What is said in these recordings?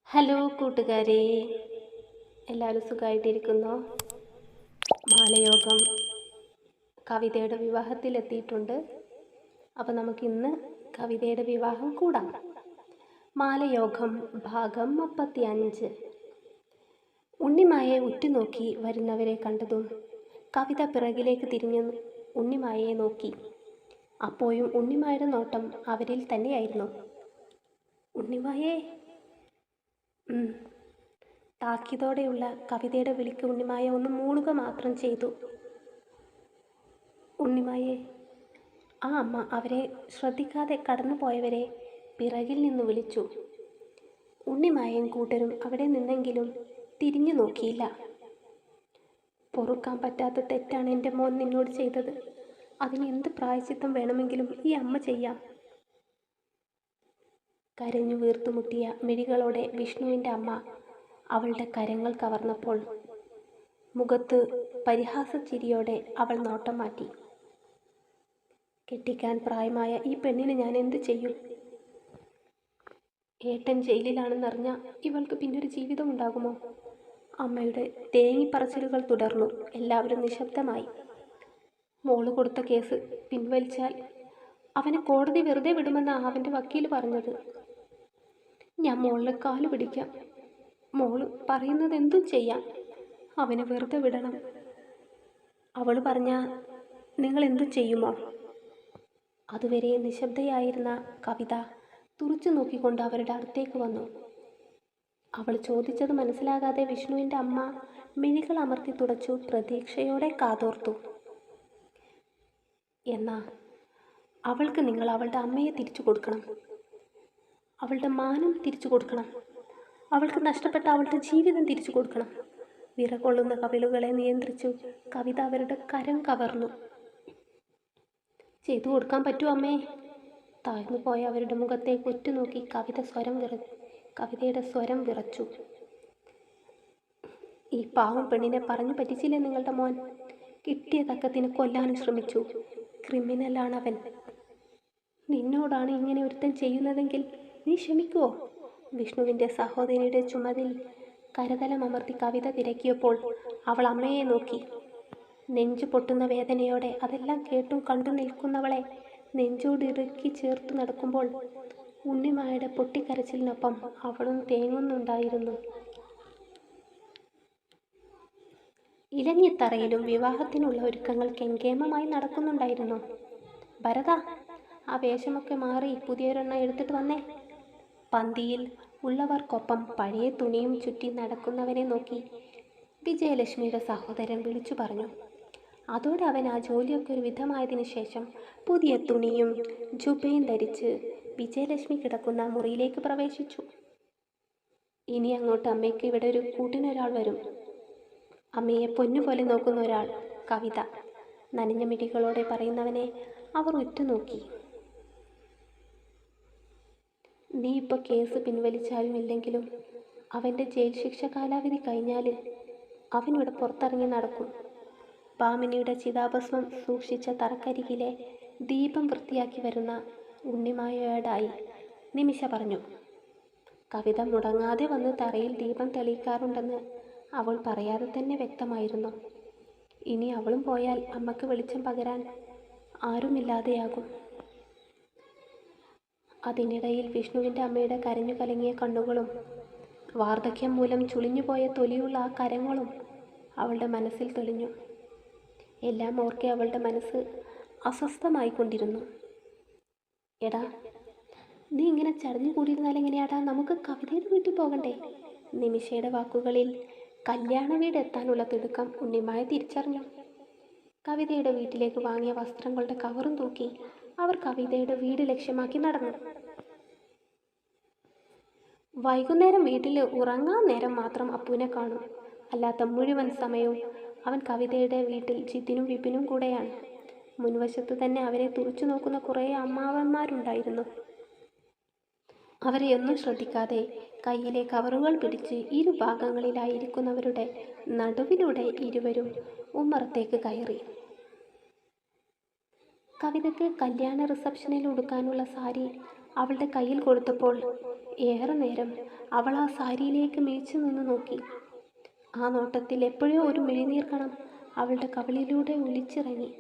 Hello കൂട്ടുകാരെ, എല്ലാവരും സുഖമായിട്ടിരിക്കുന്നോ? മാലയോഗം കവിതയുടെ വിവാഹത്തിലെത്തിയിട്ടുണ്ട്. അപ്പോൾ നമുക്കിന്ന് കവിതയുടെ വിവാഹം കൂടാം. മാലയോഗം ഭാഗം 35. ഉണ്ണിമായെ ഉറ്റുനോക്കി വരുന്നവരെ കണ്ടതും കവിത പിറകിലേക്ക് തിരിഞ്ഞ് ഉണ്ണിമായെ നോക്കി. അപ്പോഴും ഉണ്ണിമായുടെ നോട്ടം അവരിൽ തന്നെയായിരുന്നു. ഉണ്ണിമായേ. താക്കീതോടെയുള്ള കവിതയുടെ വിളിക്ക് ഉണ്ണിമായ ഒന്ന് മൂളുക മാത്രം ചെയ്തു. ഉണ്ണിമായെ. ആ അമ്മ അവരെ ശ്രദ്ധിക്കാതെ കടന്നു പോയവരെ പിറകിൽ നിന്ന് വിളിച്ചു. ഉണ്ണിമായയും കൂട്ടരും അവിടെ നിന്നെങ്കിലും തിരിഞ്ഞു നോക്കിയില്ല. പൊറുക്കാൻ പറ്റാത്ത തെറ്റാണ് എൻ്റെ മോൻ നിന്നോട് ചെയ്തത്. അതിന് എന്ത് പ്രായശ്ചിത്തം വേണമെങ്കിലും ഈ അമ്മ ചെയ്യാം. കരഞ്ഞു വീർത്തുമുട്ടിയ മിഴികളോടെ വിഷ്ണുവിൻ്റെ അമ്മ അവളുടെ കരങ്ങൾ കവർന്നപ്പോൾ മുഖത്ത് പരിഹാസച്ചിരിയോടെ അവൾ നോട്ടം മാറ്റി. കെട്ടിക്കാൻ പ്രായമായ ഈ പെണ്ണിന് ഞാൻ എന്ത് ചെയ്യും? ഏട്ടൻ ജയിലിലാണെന്നറിഞ്ഞ ഇവൾക്ക് പിന്നൊരു ജീവിതം ഉണ്ടാകുമോ? അമ്മയുടെ തേങ്ങിപ്പറച്ചിലുകൾ തുടർന്നു. എല്ലാവരും നിശബ്ദമായി. മോള് കൊടുത്ത കേസ് പിൻവലിച്ചാൽ അവനെ കോടതി വെറുതെ വിടുമെന്നാണ് അവൻ്റെ വക്കീൽ പറഞ്ഞത്. ഞാൻ മോളുടെ കാല് പിടിക്കാം. മോള് പറയുന്നത് എന്തും ചെയ്യാം. അവനെ വെറുതെ വിടണം. അവൾ പറഞ്ഞാൽ നിങ്ങൾ എന്തും ചെയ്യുമോ? അതുവരെ നിശബ്ദയായിരുന്ന കവിത തുറച്ചു നോക്കിക്കൊണ്ട് അവരുടെ അടുത്തേക്ക് വന്നു. അവൾ ചോദിച്ചത് മനസ്സിലാകാതെ വിഷ്ണുവിൻ്റെ അമ്മ മിഴികൾ അമർത്തി തുടച്ചു പ്രതീക്ഷയോടെ കാതോർത്തു. എന്നാ അവൾക്ക് നിങ്ങൾ അവളുടെ അമ്മയെ തിരിച്ചു കൊടുക്കണം. അവളുടെ മാനം തിരിച്ചു കൊടുക്കണം. അവൾക്ക് നഷ്ടപ്പെട്ട അവളുടെ ജീവിതം തിരിച്ചു കൊടുക്കണം. വിറകൊള്ളുന്ന കവിളുകളെ നിയന്ത്രിച്ചു കവിത അവരുടെ കരം കവർന്നു. ചെയ്തു കൊടുക്കാൻ പറ്റുമോ അമ്മേ? താഴ്ന്നു പോയ അവരുടെ മുഖത്തേക്ക് ഉറ്റുനോക്കി കവിതയുടെ സ്വരം വിറച്ചു. ഈ പാവം പെണ്ണിനെ പറഞ്ഞു പറ്റിച്ചില്ലേ നിങ്ങളുടെ മോൻ? കിട്ടിയ തക്കത്തിന് കൊല്ലാനും ശ്രമിച്ചു. ക്രിമിനലാണവൻ. നിന്നോടാണ് ഇങ്ങനെ ഒരുത്തൻ ചെയ്യുന്നതെങ്കിൽ നീ ക്ഷമിക്കുവോ? വിഷ്ണുവിൻ്റെ സഹോദരിയുടെ ചുമതിൽ കരതലമർത്തി കവിത തിരക്കിയപ്പോൾ അവൾ അമ്മയെ നോക്കി. നെഞ്ചു പൊട്ടുന്ന വേദനയോടെ അതെല്ലാം കേട്ടും കണ്ടു നിൽക്കുന്നവളെ നെഞ്ചോടിറുക്കി ചേർത്തു നടക്കുമ്പോൾ ഉണ്ണിമായുടെ പൊട്ടിക്കരച്ചിലിനൊപ്പം അവളും തേങ്ങുന്നുണ്ടായിരുന്നു. ഇലഞ്ഞിത്തറയിലും വിവാഹത്തിനുള്ള ഒരുക്കങ്ങൾ കെങ്കേമമായി നടക്കുന്നുണ്ടായിരുന്നു. ഭരത, ആ വേഷമൊക്കെ മാറി പുതിയൊരെണ്ണം എടുത്തിട്ട് വന്നേ. പന്തിയിൽ ഉള്ളവർക്കൊപ്പം പഴയ തുണിയും ചുറ്റി നടക്കുന്നവനെ നോക്കി വിജയലക്ഷ്മിയുടെ സഹോദരൻ വിളിച്ചു പറഞ്ഞു. അതോടെ അവൻ ആ ജോലിയൊക്കെ ഒരു വിധമായതിനു ശേഷം പുതിയ തുണിയും ജുബയും ധരിച്ച് വിജയലക്ഷ്മി കിടക്കുന്ന മുറിയിലേക്ക് പ്രവേശിച്ചു. ഇനി അങ്ങോട്ട് അമ്മയ്ക്ക് ഇവിടെ ഒരു കൂട്ടിനൊരാൾ വരും. അമ്മയെ പൊന്നുപോലെ നോക്കുന്ന ഒരാൾ. കവിത നനഞ്ഞ മിടികളോടെ പറയുന്നവനെ അവർ ഉറ്റുനോക്കി. നീ ഇപ്പോൾ കേസ് പിൻവലിച്ചാലും ഇല്ലെങ്കിലും അവൻ്റെ ജയിൽ ശിക്ഷ കാലാവധി കഴിഞ്ഞാൽ അവനിവിടെ പുറത്തിറങ്ങി നടക്കും. ഭാമിനിയുടെ ചിതാഭസ്മം സൂക്ഷിച്ച തറക്കരികിലെ ദീപം വൃത്തിയാക്കി വരുന്ന ഉണ്ണിമായോടായി നിമിഷ പറഞ്ഞു. കവിത മുടങ്ങാതെ വന്ന് തറയിൽ ദീപം തെളിയിക്കാറുണ്ടെന്ന് അവൾ പറയാതെ തന്നെ വ്യക്തമായിരുന്നു. ഇനി അവളും പോയാൽ അമ്മക്ക് വെളിച്ചം പകരാൻ ആരുമില്ലാതെയാകും. അതിനിടയിൽ വിഷ്ണുവിൻ്റെ അമ്മയുടെ കരഞ്ഞു കലങ്ങിയ കണ്ണുകളും വാർദ്ധക്യം മൂലം ചുളിഞ്ഞുപോയ തൊലിയുള്ള ആ കരങ്ങളും അവളുടെ മനസ്സിൽ തെളിഞ്ഞു. എല്ലാം ഓർക്കെ അവളുടെ മനസ്സ് അസ്വസ്ഥമായിക്കൊണ്ടിരുന്നു. എടാ, നീ ഇങ്ങനെ ചടഞ്ഞു കൂടിയിരുന്നാൽ എങ്ങനെയാടാ? നമുക്ക് കവിതയുടെ വീട്ടിൽ പോകണ്ടേ? നിമിഷയുടെ വാക്കുകളിൽ കല്യാണ വീട് എത്താനുള്ള തിടുക്കം ഉണ്ണിമായ തിരിച്ചറിഞ്ഞു. കവിതയുടെ വീട്ടിലേക്ക് വാങ്ങിയ വസ്ത്രങ്ങളുടെ കവറും തൂക്കി അവർ കവിതയുടെ വീട് ലക്ഷ്യമാക്കി നടന്നു. വൈകുന്നേരം വീട്ടിൽ ഉറങ്ങാൻ നേരം മാത്രം അപ്പുവിനെ കാണും. അല്ലാത്ത മുഴുവൻ സമയവും അവൻ കവിതയുടെ വീട്ടിൽ ജിത്തിനും വിപിനും കൂടെയാണ്. മുൻവശത്ത് തന്നെ അവരെ തുറച്ചു നോക്കുന്ന കുറേ അമ്മാവന്മാരുണ്ടായിരുന്നു. അവരെയൊന്നും ശ്രദ്ധിക്കാതെ കയ്യിലെ കവറുകൾ പിടിച്ച് ഇരുഭാഗങ്ങളിലായിരിക്കുന്നവരുടെ നടുവിലൂടെ ഇരുവരും ഉമ്മറത്തേക്ക് കയറി. കവിതയ്ക്ക് കല്യാണ റിസപ്ഷനിൽ ഉടുക്കാനുള്ള സാരി അവളുടെ കയ്യിൽ കൊടുത്തപ്പോൾ ഏറെ നേരം അവൾ ആ സാരിയിലേക്ക് മിഴിച്ചു നിന്ന് നോക്കി. ആ നോട്ടത്തിൽ എപ്പോഴോ ഒരു മിഴിനീർ കണം അവളുടെ കവിളിലൂടെ ഒലിച്ചിറങ്ങി.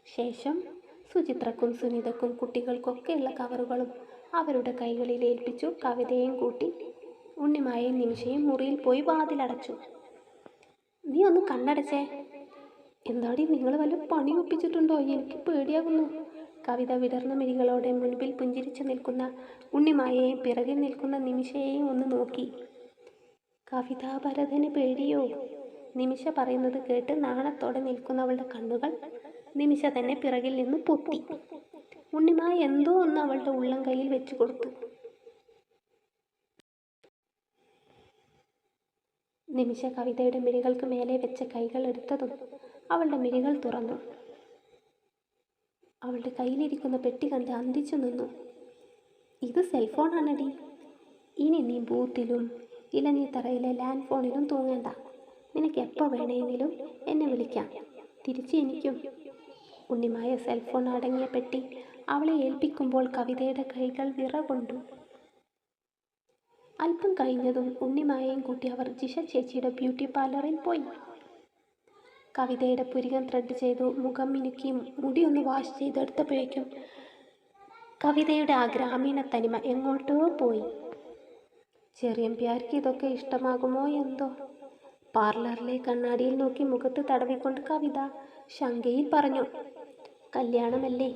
ശേഷം സുചിത്രക്കും സുനിതക്കും കുട്ടികൾക്കൊക്കെയുള്ള കവറുകളും അവരുടെ കൈകളിൽ ഏൽപ്പിച്ചു. കവിതയും കൂട്ടി ഉണ്ണിമായെയും നിമിഷയും മുറിയിൽ പോയി വാതിലടച്ചു. നീ ഒന്ന് കണ്ണടച്ചേ. എന്താടി, നിങ്ങൾ വല്ല പണി ഒപ്പിച്ചിട്ടുണ്ടോ? എനിക്ക് പേടിയാകുന്നു. കവിത വിടർന്ന മിഴികളോടെ മുൻപിൽ പുഞ്ചിരിച്ചു നിൽക്കുന്ന ഉണ്ണിമായെയും പിറകിൽ നിൽക്കുന്ന നിമിഷയെയും ഒന്ന് നോക്കി. കവിത, ഭരതന് പേടിയോ? നിമിഷ പറയുന്നത് കേട്ട് നാണത്തോടെ നിൽക്കുന്നവളുടെ കണ്ണുകൾ നിമിഷ തന്നെ പിറകിൽ നിന്ന് പൊത്തി. ഉണ്ണിമായ എന്തോ ഒന്ന് അവളുടെ ഉള്ളം കയ്യിൽ വെച്ചു കൊടുത്തു. നിമിഷ കവിതയുടെ മിഴികൾക്ക് മേലെ വെച്ച കൈകൾ എടുത്തതും അവളുടെ മിഴികൾ തുറന്നു. അവളുടെ കയ്യിലിരിക്കുന്ന പെട്ടി കണ്ട് അന്തിച്ചു നിന്നു. ഇത് സെൽഫോണാണടി. ഇനി നീ ബൂത്തിലും ഇലഞ്ഞിത്തറയിലെ ലാൻഡ് ഫോണിലും തൂങ്ങേണ്ട. നിനക്ക് എപ്പോൾ വേണമെങ്കിലും എന്നെ വിളിക്കാം. തിരിച്ച് എനിക്കും. ഉണ്ണിമായ സെൽഫോൺ അടങ്ങിയ പെട്ടി അവളെ ഏൽപ്പിക്കുമ്പോൾ കവിതയുടെ കൈകൾ വിറകൊണ്ടു. അല്പം കഴിഞ്ഞതും ഉണ്ണിമായയും കൂട്ടി അവർ ജിഷ ചേച്ചിയുടെ ബ്യൂട്ടി പാർലറിൽ പോയി. കവിതയുടെ പുരികം ത്രെഡ് ചെയ്തു, മുഖം മിനുക്കി, മുടിയൊന്ന് വാഷ് ചെയ്തെടുത്തപ്പോഴേക്കും കവിതയുടെ ആ ഗ്രാമീണ തനിമ എങ്ങോട്ടോ പോയി. ചെറിയമ്പ്യാർക്ക് ഇതൊക്കെ ഇഷ്ടമാകുമോ എന്തോ? പാർലറിലെ കണ്ണാടിയിൽ നോക്കി മുഖത്ത് തടവിക്കൊണ്ട് കവിത ശങ്കയിൽ പറഞ്ഞു. കല്യാണമല്ലേ,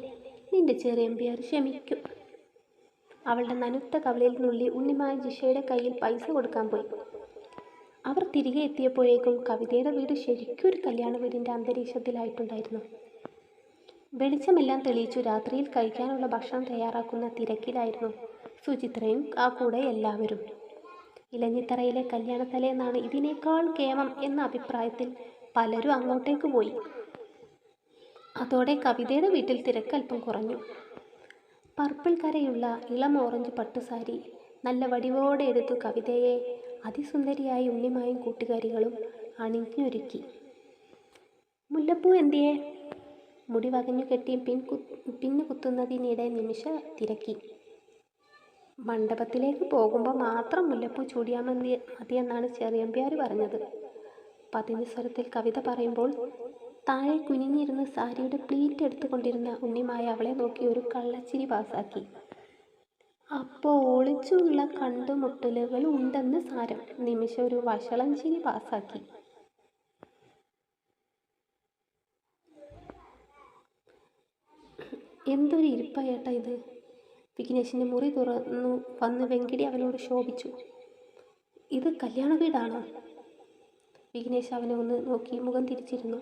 നിന്റെ ചെറിയമ്പ്യാർ ക്ഷമിക്കും. അവളുടെ നനുത്ത കവിളിൽ നുള്ളി ഉണ്ണിമായ ജിഷയുടെ കയ്യിൽ പൈസ കൊടുക്കാൻ പോയി. അവർ തിരികെ എത്തിയപ്പോഴേക്കും കവിതയുടെ വീട് ശരിക്കും ഒരു കല്യാണ വീടിൻ്റെ അന്തരീക്ഷത്തിലായിട്ടുണ്ടായിരുന്നു. വെളിച്ചമെല്ലാം തെളിയിച്ചു രാത്രിയിൽ കഴിക്കാനുള്ള ഭക്ഷണം തയ്യാറാക്കുന്ന തിരക്കിലായിരുന്നു സുചിത്രയും ആ കൂടെ എല്ലാവരും. ഇലഞ്ഞിത്തറയിലെ കല്യാണത്തലേന്നാണ് ഇതിനേക്കാൾ കേമം എന്ന അഭിപ്രായത്തിൽ പലരും അങ്ങോട്ടേക്ക് പോയി. അതോടെ കവിതയുടെ വീട്ടിൽ തിരക്കൽപ്പം കുറഞ്ഞു. പർപ്പിൾ കരയുള്ള ഇളം ഓറഞ്ച് പട്ടുസാരി നല്ല വടിവോടെ എടുത്തു കവിതയെ അതിസുന്ദരിയായി ഉണ്ണിമായും കൂട്ടുകാരികളും അണിഞ്ഞൊരുക്കി. മുല്ലപ്പൂ എന്തിയെ? മുടി വകഞ്ഞു കെട്ടി പിന്നു കുത്തുന്നതിനിടെ നിമിഷ തിരക്കി. മണ്ഡപത്തിലേക്ക് പോകുമ്പോൾ മാത്രം മുല്ലപ്പൂ ചൂടിയാൽ മതിയെന്നാണ് ചെറിയമ്പ്യാർ പറഞ്ഞത്. പതിഞ്ഞ സ്വരത്തിൽ കവിത പറയുമ്പോൾ താഴെ കുനിഞ്ഞിരുന്ന് സാരിയുടെ പ്ലീറ്റ് എടുത്തുകൊണ്ടിരുന്ന ഉണ്ണിമായ അവളെ നോക്കി ഒരു കള്ളച്ചിരി പാസാക്കി. അപ്പോൾ ഒളിച്ചുള്ള കണ്ടുമുട്ടലുകൾ ഉണ്ടെന്ന് സാരം. നിമിഷ ഒരു വഷളം ചിരി പാസാക്കി. എന്തൊരു ഇരിപ്പായേട്ടാ ഇത്. വിഘ്നേഷിൻ്റെ മുറി തുറന്നു വന്ന് വെങ്കിടി അവനോട് ശോഭിച്ചു. ഇത് കല്യാണ വീടാണോ? വിഘ്നേഷ് അവനെ ഒന്ന് നോക്കി മുഖം തിരിച്ചിരുന്നു.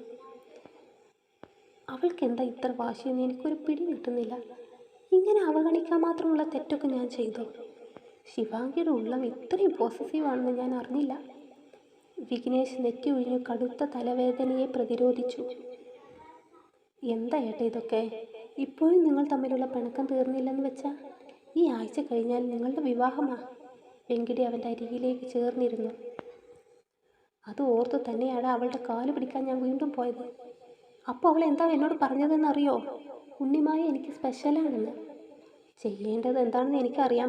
അവൾക്കെന്താ ഇത്ര വാശിയെന്ന് എനിക്കൊരു പിടി കിട്ടുന്നില്ല. ഇങ്ങനെ അവഗണിക്കാൻ മാത്രമുള്ള തെറ്റൊക്കെ ഞാൻ ചെയ്തോ? ശിവാംഗിയുടെ ഉള്ളം ഇത്രയും പോസസീവാണെന്ന് ഞാൻ അറിഞ്ഞില്ല. വിഘ്നേഷ് നെറ്റി ഒഴിഞ്ഞു കടുത്ത തലവേദനയെ പ്രതിരോധിച്ചു. എന്താ ഏട്ടാ ഇതൊക്കെ? ഇപ്പോഴും നിങ്ങൾ തമ്മിലുള്ള പിണക്കം തീർന്നില്ലെന്ന് വെച്ചാൽ ഈ ആഴ്ച കഴിഞ്ഞാൽ നിങ്ങളുടെ വിവാഹമാ. വെങ്കിടി അവൻ്റെ അരികിലേക്ക് ചേർന്നിരുന്നു. അത് ഓർത്ത് തന്നെയാണ് അവളുടെ കാല് പിടിക്കാൻ ഞാൻ വീണ്ടും പോയത്. അപ്പോൾ അവൾ എന്താ എന്നോട് പറഞ്ഞതെന്നറിയോ? ഉണ്ണിമായ എനിക്ക് സ്പെഷ്യലാണെന്ന്. ചെയ്യേണ്ടത് എന്താണെന്ന് എനിക്ക് അറിയാൻ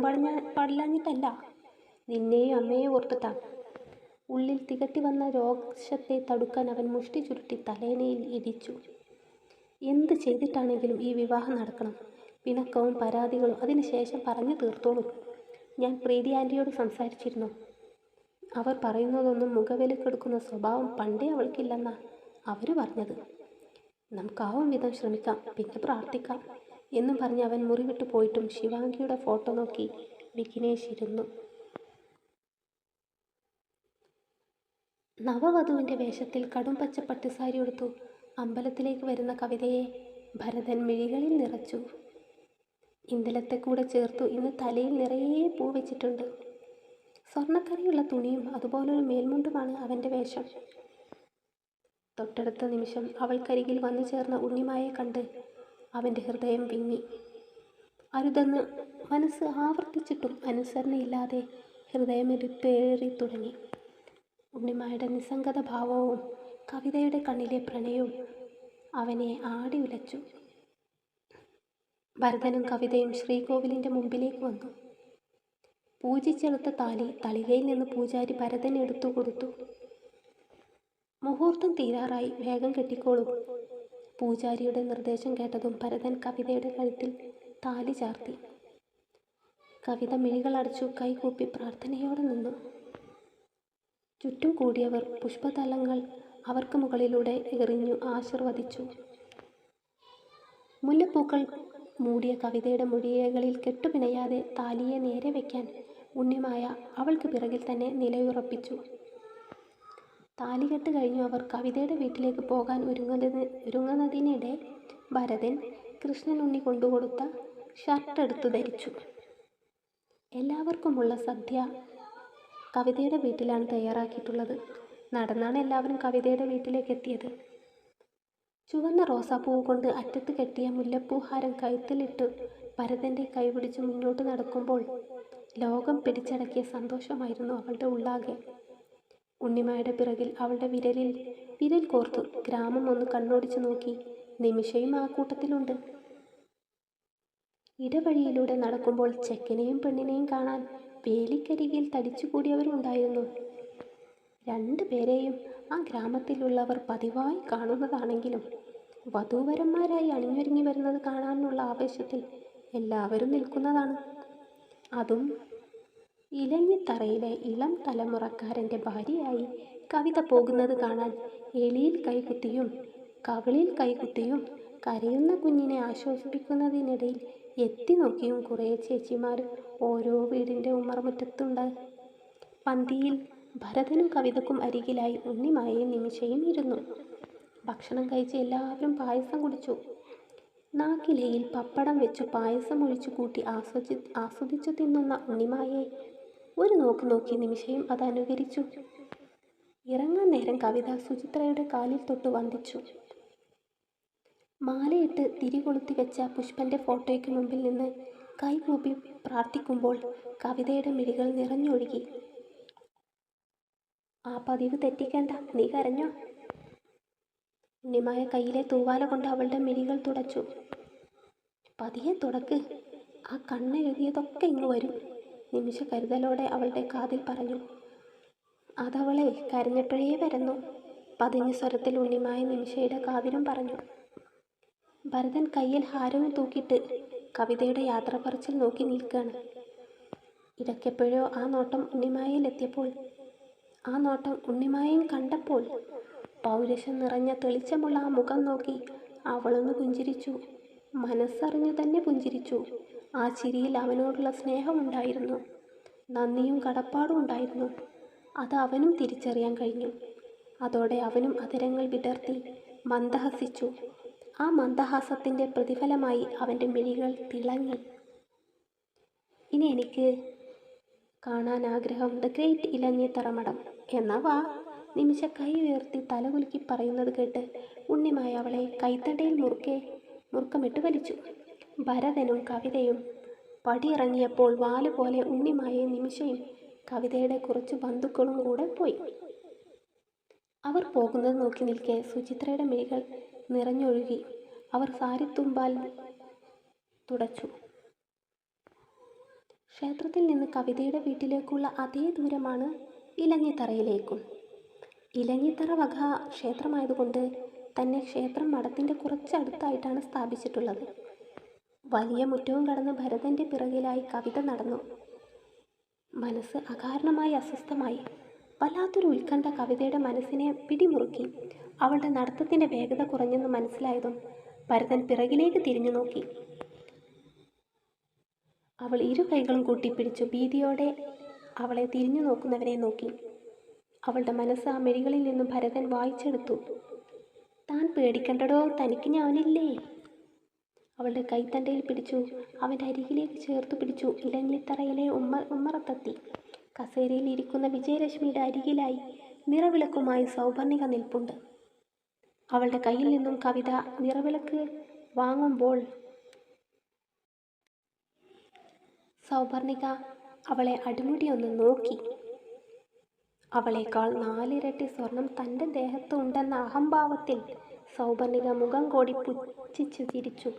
പാടില്ലാഞ്ഞിട്ടല്ല, നിന്നെയും അമ്മയെയും ഓർത്തിട്ടാണ്. ഉള്ളിൽ തികട്ടി വന്ന രോക്ഷത്തെ തടുക്കാൻ അവൻ മുഷ്ടി ചുരുട്ടി തലേനയിൽ ഇടിച്ചു. എന്ത് ചെയ്തിട്ടാണെങ്കിലും ഈ വിവാഹം നടക്കണം. പിണക്കവും പരാതികളും അതിനുശേഷം പറഞ്ഞു തീർത്തോളൂ. ഞാൻ പ്രീതി ആൻറ്റിയോട് സംസാരിച്ചിരുന്നു. അവർ പറയുന്നതൊന്നും മുഖവിലക്കെടുക്കുന്ന സ്വഭാവം പണ്ടേ അവൾക്കില്ലെന്നാണ് അവർ പറഞ്ഞത്. നമുക്കാവും വിധം ശ്രമിക്കാം, പിന്നെ പ്രാർത്ഥിക്കാം എന്നും പറഞ്ഞ് അവൻ മുറി വിട്ടു പോയിട്ടും ശിവാംഗിയുടെ ഫോട്ടോ നോക്കി വിഘ്നേഷ് ഇരുന്നു. നവവധുവിൻ്റെ വേഷത്തിൽ കടും പച്ച പട്ടുസാരി എടുത്തു അമ്പലത്തിലേക്ക് വരുന്ന കവിതയെ ഭരതൻ മിഴികളിൽ നിറച്ചു. ഇന്നലത്തെ കൂടെ ചേർത്തു ഇന്ന് തലയിൽ നിറയെ പൂ വെച്ചിട്ടുണ്ട്. സ്വർണ്ണക്കരയുള്ള തുണിയും അതുപോലൊരു മേൽമുണ്ടുമാണ് അവൻ്റെ വേഷം. തൊട്ടടുത്ത നിമിഷം അവൾക്കരികിൽ വന്നു ചേർന്ന ഉണ്ണിമായെ കണ്ട് അവൻ്റെ ഹൃദയം വിങ്ങി. അരുതെന്ന് മനസ്സ് ആവർത്തിച്ചിട്ടും അനുസരണയില്ലാതെ ഹൃദയമിടിപ്പേറി തുടങ്ങി. ഉണ്ണിമായുടെ നിസ്സംഗത ഭാവവും കവിതയുടെ കണ്ണിലെ പ്രണയവും അവനെ ആടി ഉലച്ചു. ഭരതനും കവിതയും ശ്രീകോവിലിൻ്റെ മുമ്പിലേക്ക് വന്നു. പൂജിച്ചെടുത്ത താലി തളികയിൽ നിന്ന് പൂജാരി ഭരതന് എടുത്തു കൊടുത്തു. മുഹൂർത്തം തീരാറായി, വേഗം കെട്ടിക്കോളൂ. പൂജാരിയുടെ നിർദ്ദേശം കേട്ടതും ഭരതൻ കവിതയുടെ കഴുത്തിൽ താലി ചാർത്തി. കവിത മിഴികളടച്ചു കൈകൂപ്പി പ്രാർത്ഥനയോടെ നിന്നു. ചുറ്റും കൂടിയവർ പുഷ്പതലങ്ങൾ അവർക്ക് മുകളിലൂടെ എറിഞ്ഞു ആശീർവദിച്ചു. മുല്ലപ്പൂക്കൾ മൂടിയ കവിതയുടെ മുടിയകളിൽ കെട്ടുപിണയാതെ താലിയെ നേരെ വയ്ക്കാൻ ഉണ്ണിമായ അവൾക്ക് പിറകിൽ തന്നെ നിലയുറപ്പിച്ചു. താലികെട്ട് കഴിഞ്ഞു അവർ കവിതയുടെ വീട്ടിലേക്ക് പോകാൻ ഒരുങ്ങുന്നതിനിടെ ഭരതൻ കൃഷ്ണൻ ഉണ്ണി കൊണ്ടുകൊടുത്ത ഷർട്ട് എടുത്തു ധരിച്ചു. എല്ലാവർക്കുമുള്ള സദ്യ കവിതയുടെ വീട്ടിലാണ് തയ്യാറാക്കിയിട്ടുള്ളത്. നടന്നാണ് എല്ലാവരും കവിതയുടെ വീട്ടിലേക്ക് എത്തിയത്. ചുവന്ന റോസാപ്പൂവ് കൊണ്ട് അറ്റത്ത് കെട്ടിയ മുല്ലപ്പൂഹാരം കഴുത്തിലിട്ട് ഭരതൻ്റെ കൈപിടിച്ച് മുന്നോട്ട് നടക്കുമ്പോൾ ലോകം പിടിച്ചടക്കിയ സന്തോഷമായിരുന്നു അവളുടെ ഉള്ളാകെ. ഉണ്ണിമായുടെ പിറകിൽ അവളുടെ വിരൽ കോർത്തു ഗ്രാമം ഒന്ന് കണ്ണോടിച്ചു നോക്കി. നിമിഷയും ആ കൂട്ടത്തിലുണ്ട്. ഇടവഴിയിലൂടെ നടക്കുമ്പോൾ ചെക്കനെയും പെണ്ണിനെയും കാണാൻ വേലിക്കരികിൽ തടിച്ചുകൂടിയവരുണ്ടായിരുന്നു. രണ്ടുപേരെയും ആ ഗ്രാമത്തിലുള്ളവർ പതിവായി കാണുന്നതാണെങ്കിലും വധൂവരന്മാരായി അണിഞ്ഞൊരുങ്ങി വരുന്നത് കാണാനുള്ള ആവേശത്തിൽ എല്ലാവരും നിൽക്കുന്നതാണ്. അതും ഇലഞ്ഞിത്തറയിലെ ഇളം തലമുറക്കാരൻ്റെ ഭാര്യയായി കവിത പോകുന്നത് കാണാൻ എളിയിൽ കൈകുത്തിയും കവിളിൽ കൈകുത്തിയും കരയുന്ന കുഞ്ഞിനെ ആശ്വസിപ്പിക്കുന്നതിനിടയിൽ എത്തി നോക്കിയും കുറേ ചേച്ചിമാർ ഓരോ വീടിൻ്റെ ഉമ്മറമുറ്റത്തുണ്ട്. പന്തിയിൽ ഭരതനും കവിതക്കും അരികിലായി ഉണ്ണിമായയും നിമിഷയും ഇരുന്നു. ഭക്ഷണം കഴിച്ച് എല്ലാവരും പായസം കുടിച്ചു. നാക്കിലയിൽ പപ്പടം വെച്ചു പായസം ഒഴിച്ചു കൂട്ടി ആസ്വദിച്ചു തിന്നുന്ന ഉണ്ണിമായെ ഒരു നോക്ക് നോക്കി നിമിഷയും അത് അനുകരിച്ചു. ഇറങ്ങാൻ നേരം കവിത സുചിത്രയുടെ കാലിൽ തൊട്ട് വന്ദിച്ചു. മാലയിട്ട് തിരികൊളുത്തി വെച്ച പുഷ്പൻ്റെ ഫോട്ടോയ്ക്ക് മുമ്പിൽ നിന്ന് കൈകൂപ്പി പ്രാർത്ഥിക്കുമ്പോൾ കവിതയുടെ മിഴികൾ നിറഞ്ഞൊഴുകി. ആ പതിവ് തെറ്റിക്കേണ്ട, നീ കരഞ്ഞോ? ഉണ്ണിമായ കയ്യിലെ തൂവാല കൊണ്ട് അവളുടെ മിഴികൾ തുടച്ചു. പതിയെ തുടക്ക്, ആ കണ്ണെഴുതിയതൊക്കെ ഇങ്ങ് വരും, നിമിഷ കരുതലോടെ അവളുടെ കാതിൽ പറഞ്ഞു. അതവളെ കരഞ്ഞപ്പോഴേ വരുന്നു, പതിഞ്ഞ സ്വരത്തിൽ ഉണ്ണിമായ നിമിഷയുടെ കാതിലും പറഞ്ഞു. ഭരതൻ കയ്യിൽ ഹാരവും തൂക്കിയിട്ട് കവിതയുടെ യാത്രപ്പറച്ചിൽ നോക്കി നിൽക്കുകയാണ്. ഇടയ്ക്കെപ്പോഴോ ആ നോട്ടം ഉണ്ണിമായയും കണ്ടപ്പോൾ പൗരുഷം നിറഞ്ഞ തെളിച്ചമുള്ള ആ മുഖം നോക്കി അവളൊന്ന് പുഞ്ചിരിച്ചു. മനസ്സറിഞ്ഞു തന്നെ പുഞ്ചിരിച്ചു. ആ ചിരിയിൽ അവനോടുള്ള സ്നേഹമുണ്ടായിരുന്നു, നന്ദിയും കടപ്പാടും ഉണ്ടായിരുന്നു. അത് അവനും തിരിച്ചറിയാൻ കഴിഞ്ഞു. അതോടെ അവനും അതരങ്ങൾ വിടർത്തി മന്ദഹസിച്ചു. ആ മന്ദഹാസത്തിൻ്റെ പ്രതിഫലമായി അവൻ്റെ മിഴികൾ തിളങ്ങി. ഇനി എനിക്ക് കാണാൻ ആഗ്രഹം ദ ഗ്രേറ്റ് ഇലഞ്ഞിത്തറ മഠം. എന്നാ വാ. നിമിഷ കൈ ഉയർത്തി തലകുലുക്കി പറയുന്നത് കേട്ട് ഉണ്ണിമായ അവളെ കൈത്തണ്ടയിൽ മുറുക്കമിട്ട് വലിച്ചു. ഭരതനും കവിതയും പടിയിറങ്ങിയപ്പോൾ വാലുപോലെ ഉണ്ണിമായ നിമിഷയും കവിതയുടെ കുറച്ച് ബന്ധുക്കളും കൂടെ പോയി. അവർ പോകുന്നത് നോക്കി നിൽക്കെ സുചിത്രയുടെ മിഴികൾ നിറഞ്ഞൊഴുകി. അവർ സാരിത്തുമ്പാൽ തുടച്ചു. ക്ഷേത്രത്തിൽ നിന്ന് കവിതയുടെ വീട്ടിലേക്കുള്ള അതേ ദൂരമാണ് ഇലഞ്ഞിത്തറയിലേക്കും. ഇലഞ്ഞിത്തറ വക ക്ഷേത്രമായതുകൊണ്ട് തന്നെ ക്ഷേത്രം മഠത്തിൻ്റെ കുറച്ചടുത്തായിട്ടാണ് സ്ഥാപിച്ചിട്ടുള്ളത്. വലിയ മുറ്റവും കടന്ന് ഭരതൻ്റെ പിറകിലായി കവിത നടന്നു. മനസ്സ് അകാരണമായി അസ്വസ്ഥമായി. വല്ലാത്തൊരു ഉത്കണ്ഠ കവിതയുടെ മനസ്സിനെ പിടിമുറുക്കി. അവളുടെ നടത്തത്തിൻ്റെ വേഗത കുറഞ്ഞെന്ന് മനസ്സിലായതും ഭരതൻ പിറകിലേക്ക് തിരിഞ്ഞു നോക്കി. അവൾ ഇരു കൈകളും കൂട്ടിപ്പിടിച്ചു ഭീതിയോടെ അവളെ തിരിഞ്ഞു നോക്കുന്നവരെ നോക്കി. അവളുടെ മനസ്സ് ആ മിഴികളിൽ നിന്നും ഭരതൻ വായിച്ചെടുത്തു. താൻ പേടിക്കണ്ടടോ, തനിക്ക് ഞാനില്ലേ. അവളുടെ കൈത്തണ്ടയിൽ പിടിച്ചു അവൻ്റെ അരികിലേക്ക് ചേർത്തു പിടിച്ചു. ഇലഞ്ഞിത്തറയിലെ ഉമ്മറത്തെത്തി. കസേരയിൽ ഇരിക്കുന്ന വിജയലക്ഷ്മിയുടെ അരികിലായി നിറവിളക്കുമായി സൗപർണിക നിൽപ്പുണ്ട്. അവളുടെ കയ്യിൽ നിന്നും കവിത നിറവിളക്ക് വാങ്ങുമ്പോൾ സൗപർണിക അവളെ അടിമുടിയൊന്ന് നോക്കി. അവളേക്കാൾ 4 ഇരട്ടി സ്വർണം തൻ്റെ ദേഹത്ത് ഉണ്ടെന്ന അഹംഭാവത്തിൽ സൗപർണിക മുഖം കോടി പുച്ഛിച്ചു ചിരിച്ചു.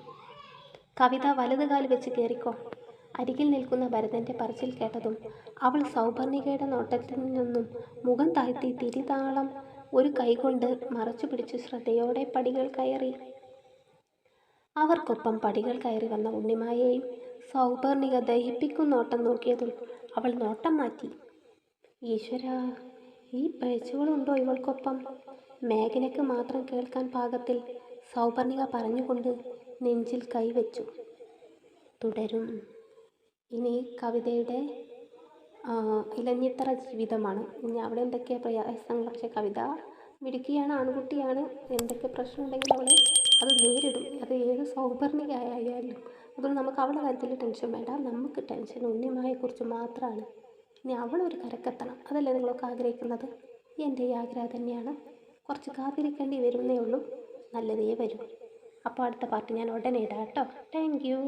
കവിത വലതുകാല് വെച്ച് കയറിക്കോ. അരികിൽ നിൽക്കുന്ന ഭരതന്റെ പറച്ചിൽ കേട്ടതും അവൾ സൗപർണികയുടെ നോട്ടത്തിൽ നിന്നും മുഖം താഴ്ത്തി തിരിതാളം ഒരു കൈകൊണ്ട് മറച്ചു പിടിച്ച് ശ്രദ്ധയോടെ പടികൾ കയറി. അവർക്കൊപ്പം പടികൾ കയറി വന്ന ഉണ്ണിമായെയും സൗപർണിക ദഹിപ്പിക്കും നോട്ടം നോക്കിയതും അവൾ നോട്ടം മാറ്റി. ഈശ്വരാ, ഈ പേഴ്ചകളുണ്ടോ ഇവൾക്കൊപ്പം? മേഘനയ്ക്ക് മാത്രം കേൾക്കാൻ പാകത്തിൽ സൗപർണിക പറഞ്ഞുകൊണ്ട് നെഞ്ചിൽ കൈവച്ചു. തുടരും. ഇനി കവിതയുടെ ഇലഞ്ഞിത്തറ ജീവിതമാണ്. ഇനി അവിടെ എന്തൊക്കെ പ്രയാസങ്ങൾ, പക്ഷെ കവിത മിടുക്കിയാണ്, ആൺകുട്ടിയാണ്. എന്തൊക്കെ പ്രശ്നം ഉണ്ടെങ്കിലും അവൾ അത് നേരിടും. അത് ഏത് സൗപർണിക ആയാലും. അതുകൊണ്ട് നമുക്ക് അവളുടെ കാര്യത്തിൽ ടെൻഷൻ വേണ്ട. നമുക്ക് ടെൻഷൻ ഉണ്ണിമായെക്കുറിച്ച് മാത്രമാണ്. ഇനി അവളൊരു കരക്കെത്തണം, അതല്ലേ നിങ്ങളൊക്കെ ആഗ്രഹിക്കുന്നത്? എൻ്റെ ഈ ആഗ്രഹം തന്നെയാണ്. കുറച്ച് കാത്തിരിക്കേണ്ടി വരുന്നേ ഉള്ളൂ, നല്ലതേ വരും. അപ്പോൾ അടുത്ത പാർട്ട് ഞാൻ ഉടനെ ഇടാം കേട്ടോ. Thank you.